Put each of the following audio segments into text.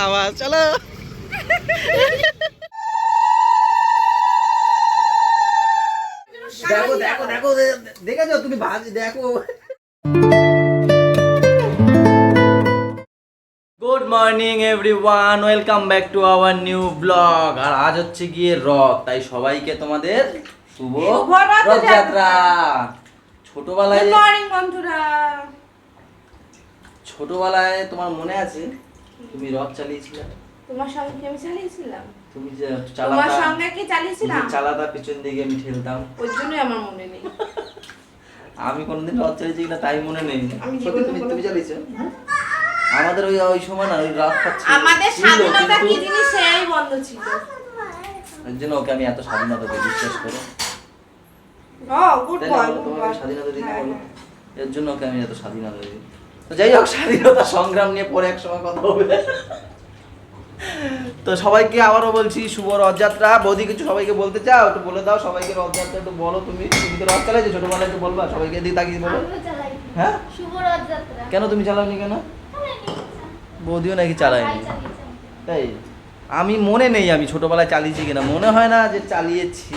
আওয়াজ। চলো দেখো দেখো দেখো দেখেছো তুমি ভাজি দেখো। Good morning everyone, welcome back to our new blog. আর আজ হচ্ছে গিয়ে রথ, তাই সবাইকে তোমাদের শুভ রথযাত্রা। ছোটবেলায় গুড মর্নিং বন্ধুরা। ছোটবেলায় তোমার মনে আছে তুমি রথ চালিয়েছিলে? তোমার সঙ্গে কি আমি চালিয়েছিলাম? তুমি যে তোমার সঙ্গে কি চালিয়েছিলাম? চালাতা পিছন দিকে আমি ঠেলতাম, ওই জন্যই আমার মনে নেই। আমি কোনোদিন রথ চালিয়েছি কিনা তাই মনে নেই। আমি সত্যি তুমি চালিয়েছো? আমাদের ওই সময় না ওই রাত পাচ্ছি, আমাদের স্বাধীনতা কি জিনিস সেই বন্ধ ছিল। এর জন্য ওকে আমি এত স্বাধীনতা দিই, বিশ্বাস করো। ও গুড বয়। তোমাকে স্বাধীনতা দিই না বলো, এর জন্য ওকে আমি এত স্বাধীনতা দিই। তো যাই হোক, স্বাধীনতা সংগ্রাম নিয়ে পরে এক সময় কথা হবে। তো সবাইকে আবারও বলছি শুভ রথযাত্রা। বৌদি কিছু সবাইকে বলতে চাও? একটু বলে দাও সবাইকে রথযাত্রা একটু বলো। তুমি তো রথ চালাইছো ছোটবেলায়, একটু বলবা সবাইকে, এদিকে তাকিয়ে বলো। হ্যাঁ, শুভ রথযাত্রা। কেন তুমি চালাওনি কেন? বৌদিও নাকি চালায়নি, তাই আমি মনে নেই আমি ছোটবেলায় চালিয়েছি কিনা, মনে হয় না যে চালিয়েছি।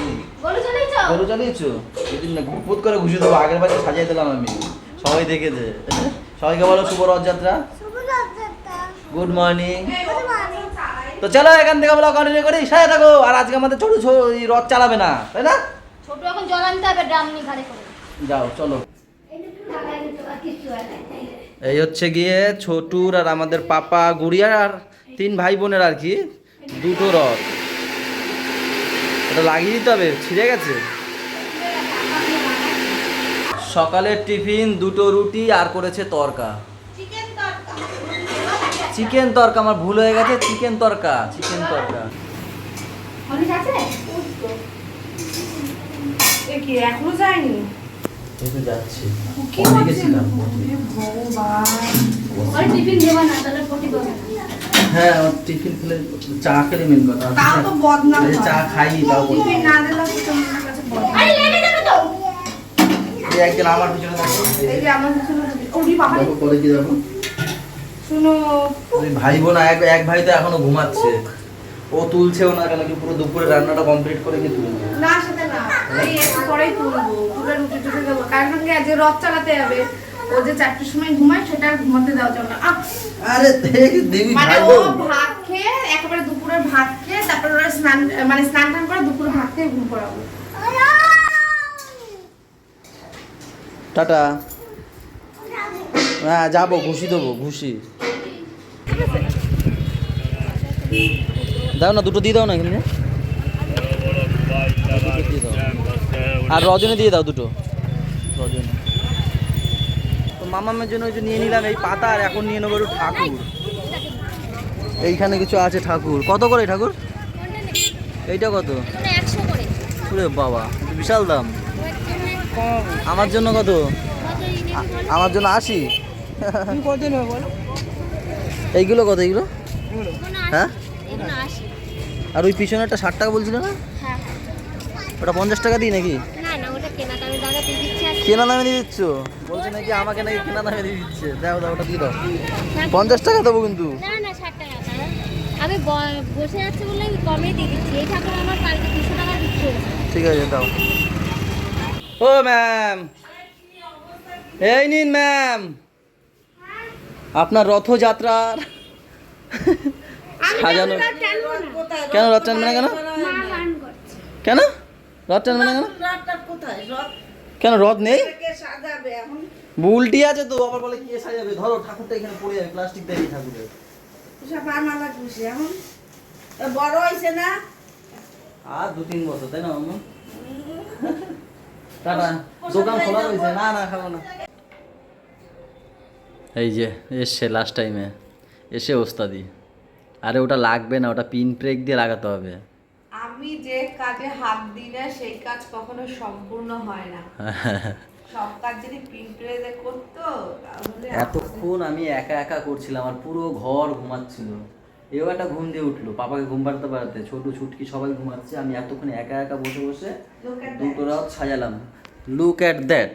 গরু চালিয়েছো? এদিন না ঘুরপুত করে ঘুষে দেবো, আগের বারে সাজিয়ে দিলাম আমি, সবাই দেখেছে। সবাইকে বলো শুভ রথযাত্রা, গুড মর্নিং। তো চলো এখান থেকে আমরা কন্টিনিউ করি, সাথে থাকো। আর আজকে আমাদের ছোট রথ চালাবে না, তাই না? ছোট এখন জল আনতে হবে ড্রাম নিয়ে ঘাড়ে করে। যাও চলো। এই হচ্ছে গিয়ে ছোটুর আর আমাদের পাপা গুড়িয়ার আর 3 ভাই বোনের আর কি দুটো রথ। এটা লাগিয়ে দিতে হবে, ছিঁড়ে গেছে। সকালের টিফিন 2টো রুটি আর করেছে তরকা, চিকেন তরকা। আমার ভুল হয়ে গেছে, চিকেন তরকা। এ কি এখনো যায়নি? এই তো যাচ্ছে। কি গেছিলাম ভগবান। ওই টিফিন দেবা না তাহলে পটি পাবে না। হ্যাঁ, টিফিন খেলে চা খেলে মেন কথা। তাও তো বদনাম হয়। চা খাই তাও টিফিন না দিলে তো তোমার কাছে বদনাম। আরে লেগে যাবে তো। এই একজন আমার পিছনে দেখো, এই যে আমার পিছনে ওরে বাবা দেখো করে কি দেখো। শুনো, ওই ভাই বোন এক ভাই তো এখনো ঘুমাচ্ছে, ও তুলছেও না কেন কি? পুরো দুপুরে রান্নাটা কমপ্লিট করে কি তুলবে? না সাথে না, এই একটু পরেই তুলবো। তুলে রুটি টুটি দেবো, কারণ কি আজ রথ চালাতে যাবে। ও যে 4টার সময় ঘুমায় সেটা আর ঘুমাতে দেওয়া যাবে না। আরে দেবী মানে ভাই ও বোন। ভাত খেয়ে একেবারে দুপুরের ভাত খেয়ে তারপর ওরা স্নান টান করে দুপুরে ভাত খেয়ে ঘুম পড়াবো। টাটা। হ্যাঁ যাবো, ঘুষি দেবো, ঘুষি দাও না, দুটো দিয়ে দাও না এখানে, দুটো দিয়ে দাও। আর রজনী দিয়ে দাও দুটো, রজনী। তো মামামের জন্য ওই যে নিয়ে নিলাম এই পাতা, আর এখন নিয়ে নেবো একটু ঠাকুর। এইখানে কিছু আছে ঠাকুর। কত করে ঠাকুর? এইটা কত? 100 করে। ওরে বাবা, বিশাল দাম। আমার জন্য কত? আমার জন্য 80। কত নেবো বলো? এইগুলো কত? এইগুলো হ্যাঁ, এগুলো 80। আর ওই পিছনেরটা 60 টাকা বলছিল না? হ্যাঁ ওটা 50 টাকা দিই নাকি? না না ওটা কেনা দামে দাদা দিয়ে দিচ্ছে। কেনা দামে দিয়ে দিচ্ছ? বলছে নাকি আমাকে নাকি কেনা দামে দিয়ে দিচ্ছে। দাও দাও, ওটা দিয়ে দাও। 50 টাকা দেবো কিন্তু। না না 60 টাকা দাদা। আমি বসে যাচ্ছে বলে আমি কমে দিয়ে দিচ্ছি। এই ঠাকুর আমার কালকে 200 টাকা দিচ্ছে। ঠিক আছে দাও। ও ম্যাম, এই নিন ম্যাম আপনার রথযাত্রার সাজানো। কেন রথ টানবে না কেন? কেন রথ টানবে না কেন? কেন রথ নেই? বুলটি আছে তো, আবার বলে কে সাজাবে? ধরো ঠাকুরটা এখানে পড়ে যাবে, প্লাস্টিক দিয়ে ঠাকুরের। বড় হয়েছে না? আর 2-3 বছর, তাই না মাম্মা? টাটা। দোকান খোলা রয়েছে? না না, খাবো না। এই যে এসছে লাস্ট টাইমে এসে ওস্তাদি। আরে ওটা লাগবে না, ওটা পিন ব্রেক দিয়ে লাগাতে হবে। আমি যে কাজে হাত দিই না সেই কাজ কখনো সম্পূর্ণ হয় না। সব কাজ যদি পিন্টারেস্টে করতো তাহলে এতক্ষণ আমি একা একা করছিলাম, আর পুরো ঘর ঘুমাচ্ছিল। এও একটা ঘুম দিয়ে উঠলো, পাপাকে ঘুম পাড়াতে পারতে, ছোট ছুটকি সবাই ঘুমাচ্ছে। আমি এতক্ষণ একা একা বসে বসে দুটো রথ সাজালাম। Look at that.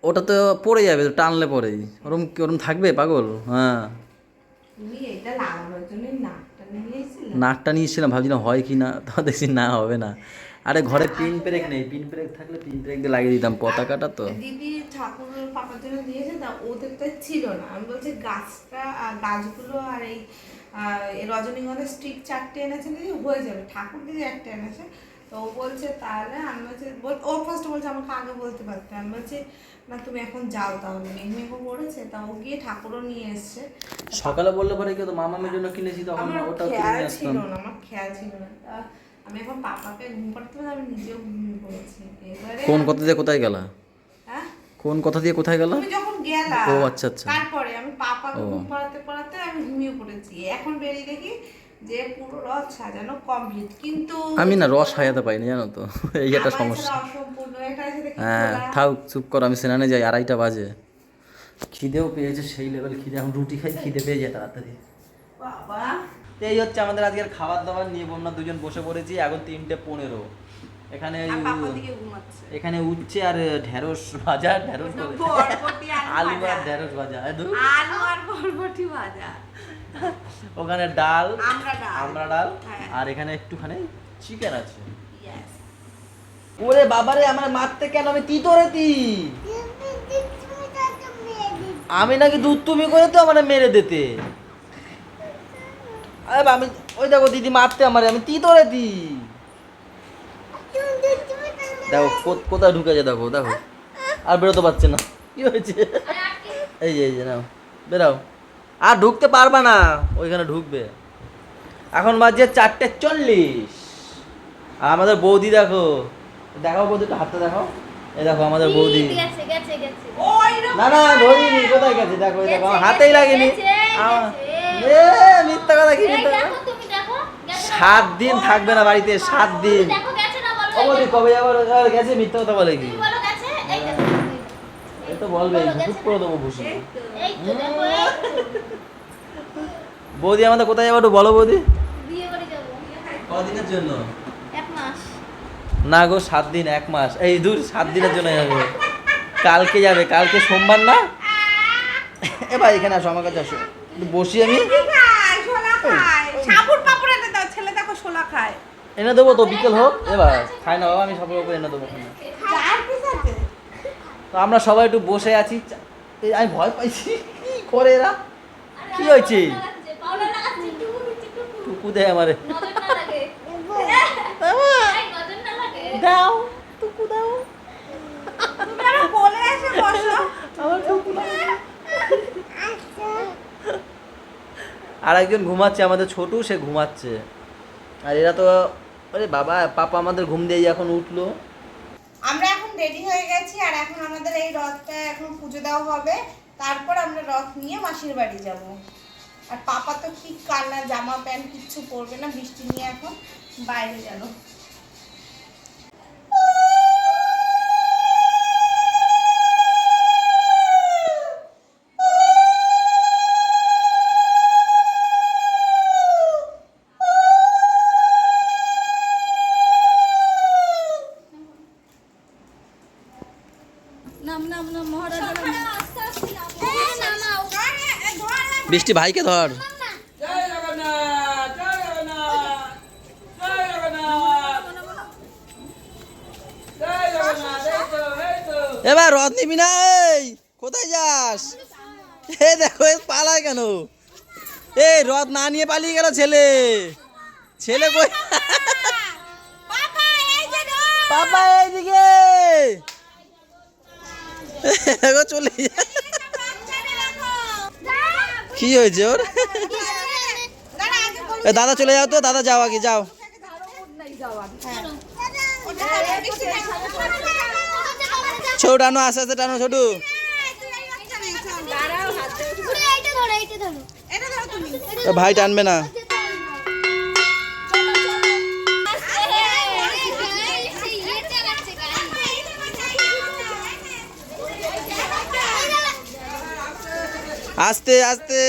ওটা তো পড়ে যাবে, টানলে পরেই। ওরম থাকবে পাগল? হ্যাঁ তুমি এটা লাগানোর জন্য নাকটা নিয়ে এসেছিলে? নাকটা নিয়েছিলাম, ভাবছিলাম হয় কি না, তো দেখছি না হবে না। আরে ঘরে পিন পেরেক নেই, পিন পেরেক থাকলে পিন পেরেক দিয়ে লাগিয়ে দিতাম, পতাকাটা তো। দিদি ঠাকুর পাপার জন্য দিয়েছে, তা ওদের তো ছিল না। আমি বলছি গাছগুলো আর এই রজনীগন্ধার স্টিক 4টে এনেছে দিদি, হয়ে যাবে। ঠাকুর দিদি একটা এনেছে। তো ও বলছে তাহলে, আমি বলছি ও ফার্স্ট বলছে আমাকে আগে বলতে পারতে। আমি বলছি না তুমি এখন যাও, তাহলে মেঘমেঘও পড়েছে। তা ও গিয়ে ঠাকুরও নিয়ে এসছে। সকালে বললে পরে কেউ তো মামামের জন্য কিনেছি, তখন আমার ওটাও কিনে খেয়াল নিয়ে ছিল আসতাম। না, আমার খেয়াল ছিল না। তা আমি এখন পাপাকে ঘুম পাড়তে পারি, আমি নিজেও ঘুমিয়ে পড়েছি। এবারে কোন কথা দিয়ে কোথায় গেলা? হ্যাঁ, কোন কথা দিয়ে কোথায় গেল? তুমি যখন গেলা, ও আচ্ছা আচ্ছা। তারপরে আমি পাপাকে ঘুম পাড়াতে পাড়াতে আমি ঘুমিয়ে পড়েছি। এখন বেরিয়ে দেখি যে পুরো রথ সাজানো কমপ্লিট, কিন্তু আমি না রস সাজাতে পাইনি, জানো তো, এই একটা আমার সমস্যা। ছাড়া অসম্পূর্ণ একটা আছে দেখি হ্যাঁ খোলা। থাক, চুপ কর, আমি স্নানে যাই, 2:30 বাজে। খিদেও পেয়েছে সেই লেভেল খিদে, এখন রুটি খাই, খিদে পেয়ে যায় তাড়াতাড়ি। বাবা, তো এই হচ্ছে আমাদের আজকের খাবার দাবার নিয়ে বোনরা দুজন বসে পড়েছি। এখন 3:15। এখানে আর পাপা দিকে ঘুমাচ্ছে। এখানে উচ্ছে আর ঢেঁড়স ভাজা, ঢেঁড়স বলে। বরবটি আর আলু ভাজা। আর ঢেঁড়স ভাজা, আলু আর বরবটি ভাজা। ওখানে ডাল, আমরা আমরা ডাল, হ্যাঁ। আর এখানে একটুখানি চিকেন আছে। Yes. ওরে বাবারে, আমার মারতে কেন? আমি তি তোরে তি, আমি নাকি দুধ তুমি করে তো আমার মেরে দিতে। আরে আমি, ওই দেখো দিদি মারতে আমারে, আমি তি তোরে তি। দেখো কোথায় ঢুকেছে, দেখো দেখো, আর বেরোতে পারছে না। কি হয়েছে? এই যে নাও, বেরাও। আর ঢুকতে পারবা না, ওইখানে ঢুকবে। এখন বাজে 4:40। আর আমাদের বৌদি দেখো, দেখাও বৌদি, একটু হাতটা দেখাও। এই দেখো আমাদের বৌদি। গেছে গেছে গেছে না না ধরিনি, কোথায় গেছে? দেখো এই দেখো, আমার হাতেই লাগেনি। মিথ্যা কথা, কি মিথ্যা কথা? দেখো তুমি দেখো, গেছে না? 7 দিন থাকবে না বাড়িতে, 7 দিন। দেখো গেছে না বলো। ও বৌদি কবে আবার গেছে? মিথ্যা কথা বলে কি? তুমি বলো গেছে, এই দেখো। এই তো বলবে, ভুট করে দেবো ভুসি। এই তো দেখো, এই তো। বৌদি আমাদের কোথায় যাবো একটু বলো বৌদি। বিয়ে করে যাবো। কদিনের জন্য? 1 মাস। না গো, 7 দিন, 1 মাস, এই দূর, 7 দিনের জন্য যাবে। কালকে যাবে, কালকে সোমবার না? এ ভাই এখানে আসো, আমার কাছে আসো, একটু বসি আমি। খায়, শোলা খায়। সাবুর পাপড় এনে দাও, ছেলে দেখো শোলা খায়। এনে দেবো তো, বিকেল হোক। এবার খাই না বাবা, আমি সবার উপরে এনে দেবো। চার পিস আছে। তো আমরা সবাই একটু বসে আছি। এই আমি ভয় পাইছি, কি করে এরা? কি হয়েছে? পাউডার লাগাচ্ছি, টুকু টুকু। টুকু দেয় আমারে। নজর না লাগে। এই নজর না লাগে। দাও, টুকু দাও। তুমি আরো বলে এসে বসো। আমার টুকু দাও। আর একজন ঘুমাচ্ছে, আমাদের ছোটু, সে ঘুমাচ্ছে। আর এরা তো, আরে বাবা, পাপা আমাদের ঘুম দিয়ে এখন উঠলো। আমরা এখন রেডি হয়ে গেছি, আর এখন আমাদের এই রথটা এখন পুজো দেওয়া হবে। তারপর আমরা রথ নিয়ে মাসির বাড়ি যাব। আর পাপা তো কি কান্না, জামা প্যান্ট কিচ্ছু পরবে না, বৃষ্টি নিয়ে এখন বাইরে গেল। নাম নাম নাম মহারাজা নাম। নামাও। বৃষ্টি ভাইকে ধর। জয় জগন্নাথ, জয় জগন্নাথ, জয় জগন্নাথ, জয় জগন্নাথ, এই তো। এবার রথ নিবি না? এই কোথায় যাস? এ দেখো, এ পালায় কেন? এই রথ না নিয়ে পালিয়ে গেল ছেলে। ছেলে কই? পাপা এইদিকে দেখো, চলে যা। কি হয়েছে ওর? এ দাদা চলে যাও তো, দাদা যাও, আগে যাও। ছোট টানো, আস্তে আস্তে টানো, ছোটু। এ ভাই টানবে না। আস্তে আস্তে।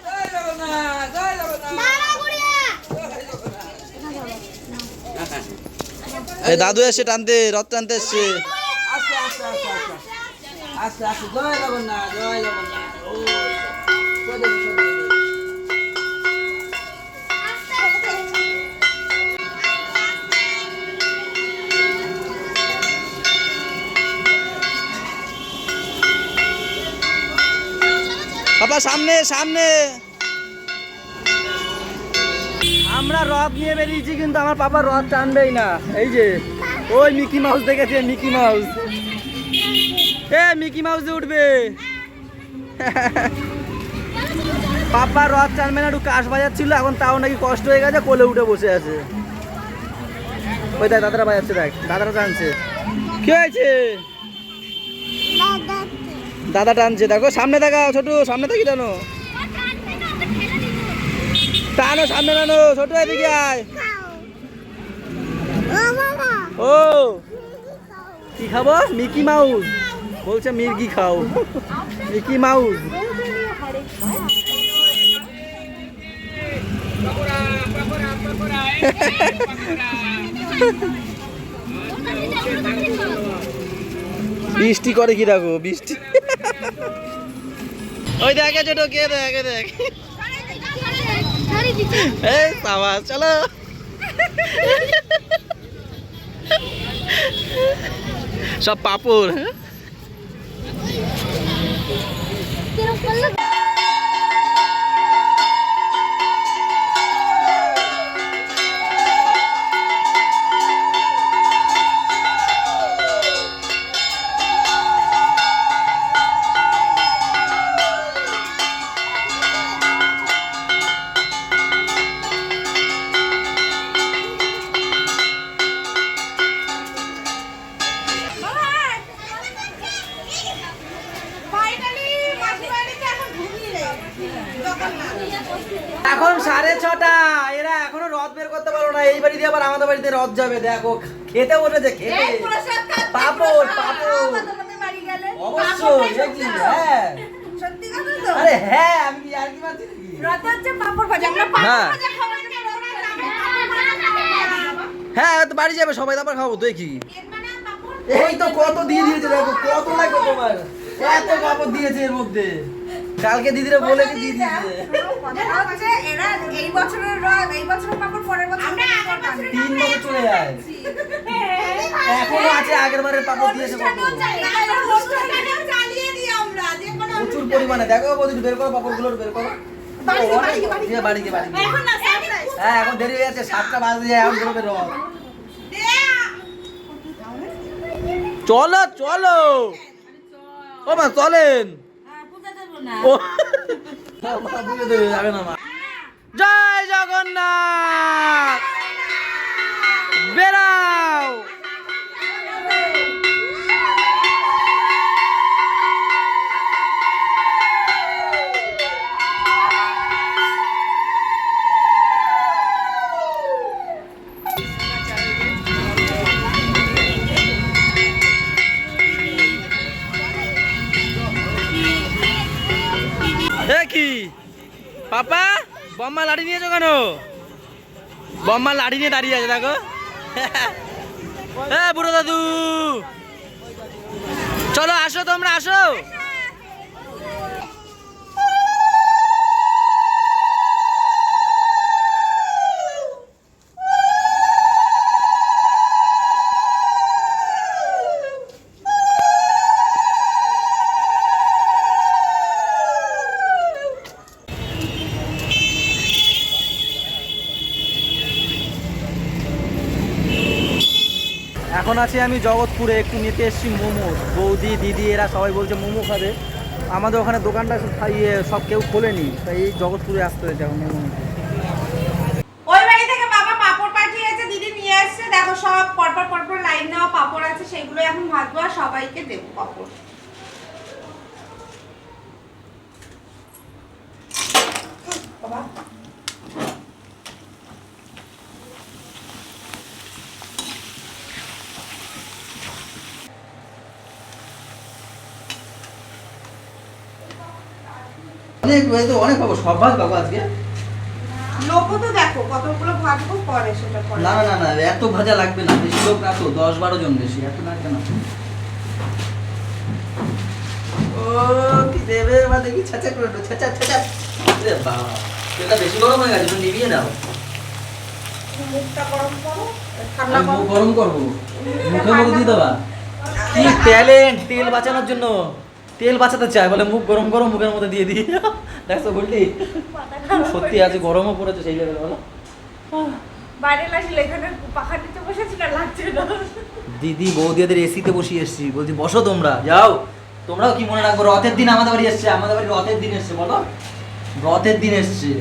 জয় জগন্নাথ, জয় জগন্নাথ। এই দাদু এসে টানতে, রথ টানতে এসছে। আস্তে আস্তে আস্তে আস্তে আস্তে আস্তে, জয় জগন্নাথ, জয় জগন্নাথ। ও, সোজা, সোজা। পাপা সামনে সামনে। আমরা রথ নিয়ে বেরিয়েছি কিন্তু আমার পাপা রথ টানবেই না। এই যে ওই মিকি মাউস দেখেছে, মিকি মাউস, মিকি মাউস উঠবে। পাপা রথ টানবে না, একটু কাশ বাজাচ্ছিল, এখন তাও নাকি কষ্ট হয়ে গেছে, কোলে উঠে বসে আছে। ওই দেখ দাদারা বাজাচ্ছে, দেখ দাদারা টানছে। কি হয়েছে? দাদা টানছে, দেখো সামনে দেখাও ছোট, সামনে দেখি টানো, টানো সামনে টানো ছোট, এদিকে আয়। ও কি খাবো? মিকি মাউস বলছে মির্গি খাও, মিকি মাউস। বৃষ্টি করে কি দেখো, বৃষ্টি। ওই দেখে ছোট, কে দেখে, দেখ এই সাবাস, চলো। সব পাপড়। এখন 6:30, এরা এখনো রথ বের করতে পারলো না। এই বাড়ি দিয়ে আবার আমাদের বাড়িতে রথ যাবে। দেখো খেতে বসেছে, খেতে পাপড় পাপড় অবশ্যই। হ্যাঁ আরে হ্যাঁ, আমি কি আর কি মারছি নাকি? হ্যাঁ তো বাড়ি যাবে সবাই, তারপর খাবো দেখি। এই তো কত দিয়ে দিয়েছে, দেখো কত লাগবে তোমার, এত পাপড় দিয়েছে এর মধ্যে। কালকে দিদিরা বলে কি দিয়ে দিয়েছে। এরা এই বছরের রথ, এই বছরের পাপড় পরের বছর 3 বছর চলে যায়, এখনো আছে আগের বারের পাপড় দিয়েছে কত। প্রচুর পরিমাণে। দেখো বৌদি বের করো পাপড়গুলো, বের করো। বাড়ি গিয়ে হ্যাঁ এখন দেরি হয়ে যাচ্ছে, 7টা বাজে যায়, এখন বেরোবে রথ। চলো চলো ও মা চলেন। ও মা বুঝে দেবে, যাবে না মা। জয় জগন্নাথ, বেরাও। কি পাপা বম্মা লাঠি নিয়েছো কেন? বম্মা লাঠি নিয়ে দাঁড়িয়ে আছে, দেখো। হ্যাঁ বুড়ো দাদু, চলো আসো, তোমরা আসো। এখন আছি আমি জগৎপুরে, একটু নিতে এসেছি মোমো। বৌদি দিদি এরা সবাই বলছে মোমো খাবে। আমাদের ওখানে দোকানটা সব কেউ খোলেনি, তাই এই জগৎপুরে আসতে হয়েছে এখন মোমো নিতে। ওই বাড়ি থেকে বাবা পাপড় পাঠিয়েছে, দিদি নিয়ে আসছে। দেখো সব পরপর পরপর লাইন দেওয়া পাপড় আছে, সেগুলো এখন ভাজবো আর সবাইকে দেবো পাপড়। বাবা অনেক পাবো, সব ভাজ পাবো আজকে। লোকও তো দেখো কতগুলো ভাজবো, পরে সেটা পরে। না না না, এত ভাজা লাগবে না, বেশি লোক না তো, 10-12 জন, বেশি এত লাগবে না। ও কি দেবে বা দেখি, ছাচা করে ছাচা ছাচা। আরে বাবা এটা বেশি গরম হয়ে গেছে, তুমি নিভিয়ে নাও। মুখটা গরম করো, ঠান্ডা আমি করো। মুখ গরম করবো, মুখে মুখে দিয়ে দেবা। কি ট্যালেন্ট, তেল বাঁচানোর জন্য তেল বাঁচাতে চায় বলে মুখ গরম গরম মুখের মধ্যে দিয়ে দিই। দেখছো বললি সত্যি আজ গরমও পড়েছে সেই লেভেল বলো। বাইরে লাগলে এখানে পাখার নিচে বসেছি না, লাগছে না। দিদি বৌদিদের এসিতে বসিয়ে এসছি, বলছি বসো তোমরা যাও। তোমরাও কি মনে রাখবো রথের দিন আমাদের বাড়ি এসছে, আমাদের বাড়ি রথের দিন এসছে বলো, রথের দিন এসছে।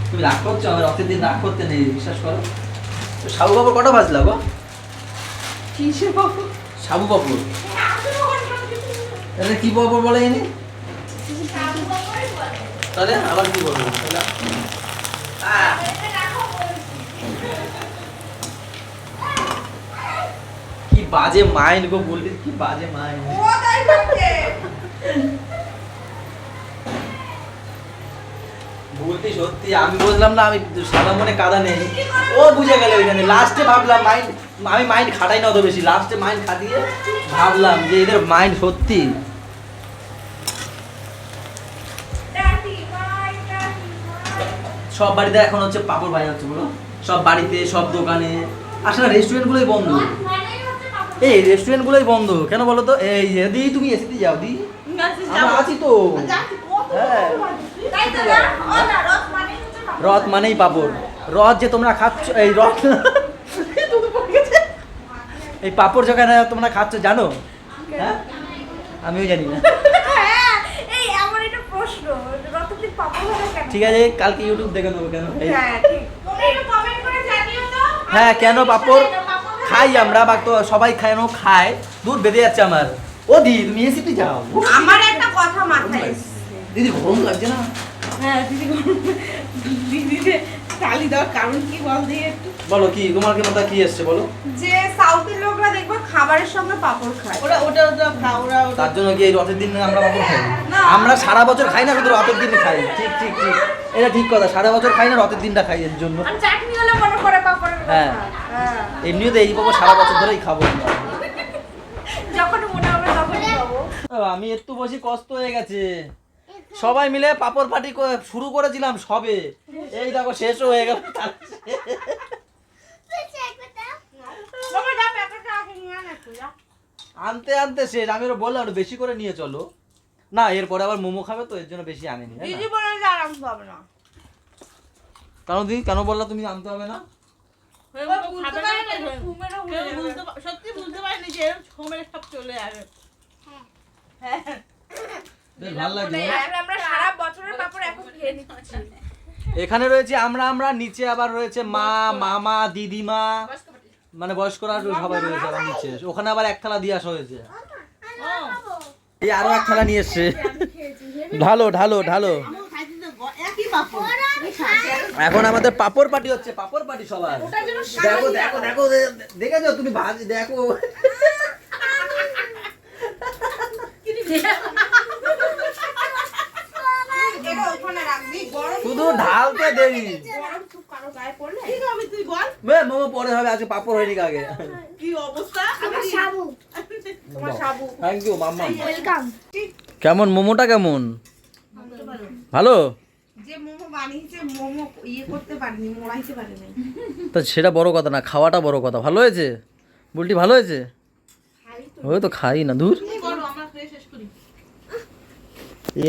তুমি রাগ করছো? আমি রথের দিন রাগ করতে নেই, বিশ্বাস করো। তো সাবু বাবুর কটা বাজলা গো? কিসের বাবু? সাবু বাবুর এটা কি বাবুর বলে এনে? তাহলে আবার কি বলবো? কি বাজে মাইন্ড গো বললি, কি বাজে মাইন্ড। বলতে সত্যি আমি বুঝলাম না, আমি সাদা মনে কাদা নেই, ও বুঝে গেল ওইখানে। লাস্টে ভাবলাম মাইন্ড, আমি মাইন্ড খাটাই না অত বেশি, লাস্টে মাইন্ড খাটিয়ে ভাবলাম যে এদের মাইন্ড সত্যি। সব বাড়িতে এখন হচ্ছে পাপড় ভাই হচ্ছে বলো, সব বাড়িতে সব দোকানে। আসলে রেস্টুরেন্টগুলোই বন্ধ, এই রেস্টুরেন্টগুলোই বন্ধ কেন বলো তো? এই যে দি তুমি এসিতে যাও দি, আমরা আছি তো। হ্যাঁ রথ মানেই পাপড়, রথ যে তোমরা খাচ্ছ, এই রথ এই পাপড় যেখানে তোমরা খাচ্ছ জানো? হ্যাঁ আমিও জানি না। এই আমার এটা প্রশ্ন, রথের দিন পাপড় হবে কেন? ঠিক আছে কালকে ইউটিউব দেখে নেবো কেন। হ্যাঁ ঠিক, তোমরা একটু কমেন্ট করে জানিও তো। হ্যাঁ কেন পাপড় খাই আমরা, বা তো সবাই কেন খায়, দুধ বেঁধে যাচ্ছে আমার। ও দি তুমি এসিতে যাও। আমার একটা কথা মাথায় এসেছে। দিদি গরম লাগছে না? হ্যাঁ দিদি, দিদিতে তালি দেওয়ার কারণ কি বল দিয়ে একটু। বলো কি তোমার কি মাথা কি এসছে বলো? যে সাউথের লোকরা দেখবা খাবারের সঙ্গে পাপড় খায়। ওটা খায় ওরা। তার জন্য কি এই রথের দিন আমরা পাপড় খাই? না। আমরা সারা বছর খাই না, শুধু রথের দিনে খাই। ঠিক ঠিক ঠিক, এটা ঠিক কথা, সারা বছর খাই না, রথের দিনটা খাই এর জন্য। আর চাটনি হলে মনে করে পাপড়ের কথা। হ্যাঁ। হ্যাঁ এমনিও তো এই পাপড় সারা বছর ধরেই খাবো আমরা। যখন মনে হবে তখনই খাবো। আমি একটু বেশি কষ্ট হয়ে গেছে, সবাই মিলে পাপড় পার্টি শুরু করেছিলাম সবে, এই দেখো শেষও হয়ে গেল। বাবা যা প্যাকেটটা আগে নিয়ে আন একটু যা। আনতে আনতে শেষ, আমি ওরা বললাম একটু বেশি করে নিয়ে চলো না, এরপরে আবার মোমো খাবে তো এর জন্য বেশি আনিনি। তাই না? দিদি বলে যে আরাম হবে না। কেন দিদি কেন বললা তুমি আনতে হবে না? সত্যি বুঝতে পারিনি যে সময় সব চলে আসে। বেশ ভালো লাগছে। আমরা সারা বছরের পাপড় এখন খেয়ে নিচ্ছি। এখানে রয়েছে আমরা, নিচে আবার রয়েছে মা, মামা, দিদিমা, মানে বয়স্করা সবাই রয়েছে আবার নিচে। ওখানে আবার এক থালা দিয়ে আসা হয়েছে, এই আরো এক থালা নিয়ে এসছে। ঢালো ঢালো ঢালো। এখন আমাদের পাপড় পার্টি হচ্ছে, পাপড় পার্টি সবার। দেখো দেখো দেখো, দেখেছো তুমি ভাজ দেখো। শুধু ঢালতে দেরি। মোমো পরে হবে, আজকে পাপড় হয়নি আগে। থ্যাংক ইউ মাম্মা। কেমন মোমোটা কেমন? ভালো? যে মোমো বানিয়েছে মোমো করতে পারেনি, মোড়াইতে পারেনি। তা সেটা বড় কথা না, খাওয়াটা বড় কথা। ভালো হয়েছে বুলটি? ভালো হয়েছে? ওই তো খাই না দূর।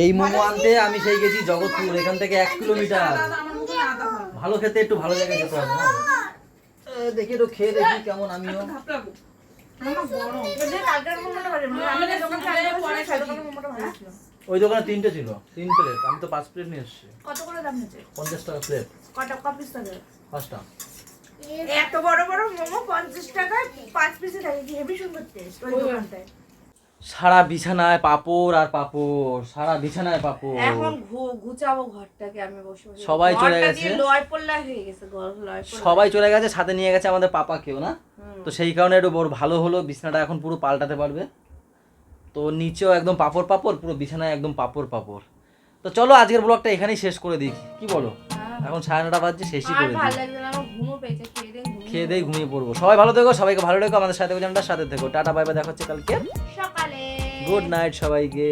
এই মোমো আনতে আমি সেই গেছি জগৎপুর, এখান থেকে 1 কিলোমিটার। ভালো খেতে একটু ভালো জায়গায় যেতে হবে না? দেখি একটু খেয়ে দেখি কেমন আমিও। ওই দোকানে 3টে ছিল, 3 প্লেট, আমি তো 5 প্লেট নিয়ে এসেছি। কত করে দাম নিচ্ছে? 50 টাকা প্লেট। কটা কপিস থাকে? 5টা। এত বড় বড় মোমো 50 টাকায় 5 পিসে থাকে, কি হেভি সুন্দর টেস্ট ওই দোকানটায়। সারা বিছানায় পাপড় আর পাপড়, সারা বিছানায় পাপড়। এখন গুছাবো ঘরটাকে, আমি বসে বসে। সবাই চলে ঘরটা গেছে। দিয়ে লয় পল্লা হয়ে গেছে, ঘর লয় পল্লা। সবাই চলে গেছে, সাথে নিয়ে গেছে আমাদের পাপাকেও না। তো সেই কারণে একটু বড় ভালো হলো, বিছানাটা এখন পুরো পাল্টাতে পারবে। তো নিচেও একদম পাপড় পাপড়, পুরো বিছানায় একদম পাপড় পাপড়। তো চলো আজকের ব্লগটা এখানেই শেষ করে দিই, কি বলো? এখন 9:30 বাজছে, শেষই করে দিই। ভালো লাগছে না, আমার ঘুমও পেয়েছে, খেয়ে দিয়ে ঘুমিয়ে পড়বো। সবাই ভালো থেকো, সবাইকে ভালো রেখো, আমাদের সাথে চ্যানেলটার সাথে থেকো। টাটা বাই বাই, দেখা হচ্ছে কালকে সকালে। গুড নাইট সবাইকে।